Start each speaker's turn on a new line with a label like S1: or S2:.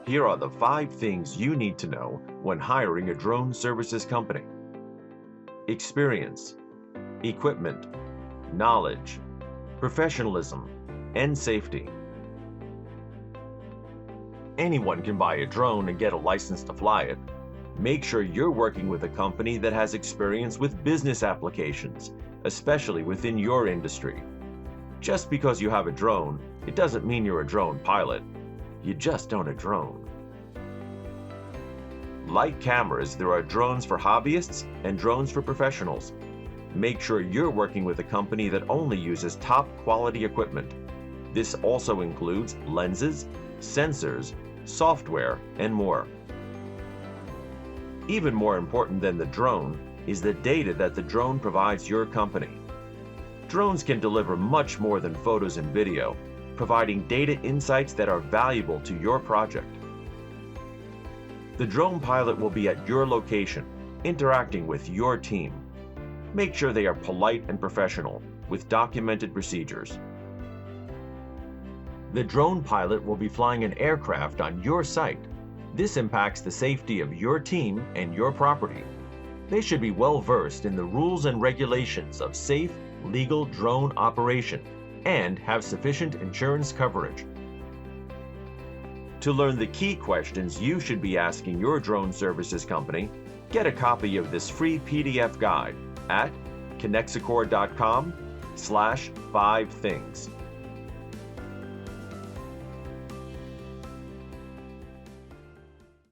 S1: Here are the 5 things you need to know when hiring a drone services company. Experience, equipment, knowledge, professionalism, and safety. Anyone can buy a drone and get a license to fly it. Make sure you're working with a company that has experience with business applications, especially within your industry. Just because you have a drone, it doesn't mean you're a drone pilot. You just own a drone. Like cameras, there are drones for hobbyists and drones for professionals. Make sure you're working with a company that only uses top quality equipment. This also includes lenses, sensors, software, and more. Even more important than the drone is the data that the drone provides your company. Drones can deliver much more than photos and video, providing data insights that are valuable to your project. The drone pilot will be at your location, interacting with your team. Make sure they are polite and professional, with documented procedures. The drone pilot will be flying an aircraft on your site. This impacts the safety of your team and your property. They should be well versed in the rules and regulations of safe, legal drone operation and have sufficient insurance coverage. To learn the key questions you should be asking your drone services company, get a copy of this free PDF guide at ConnexiCore.com/5things.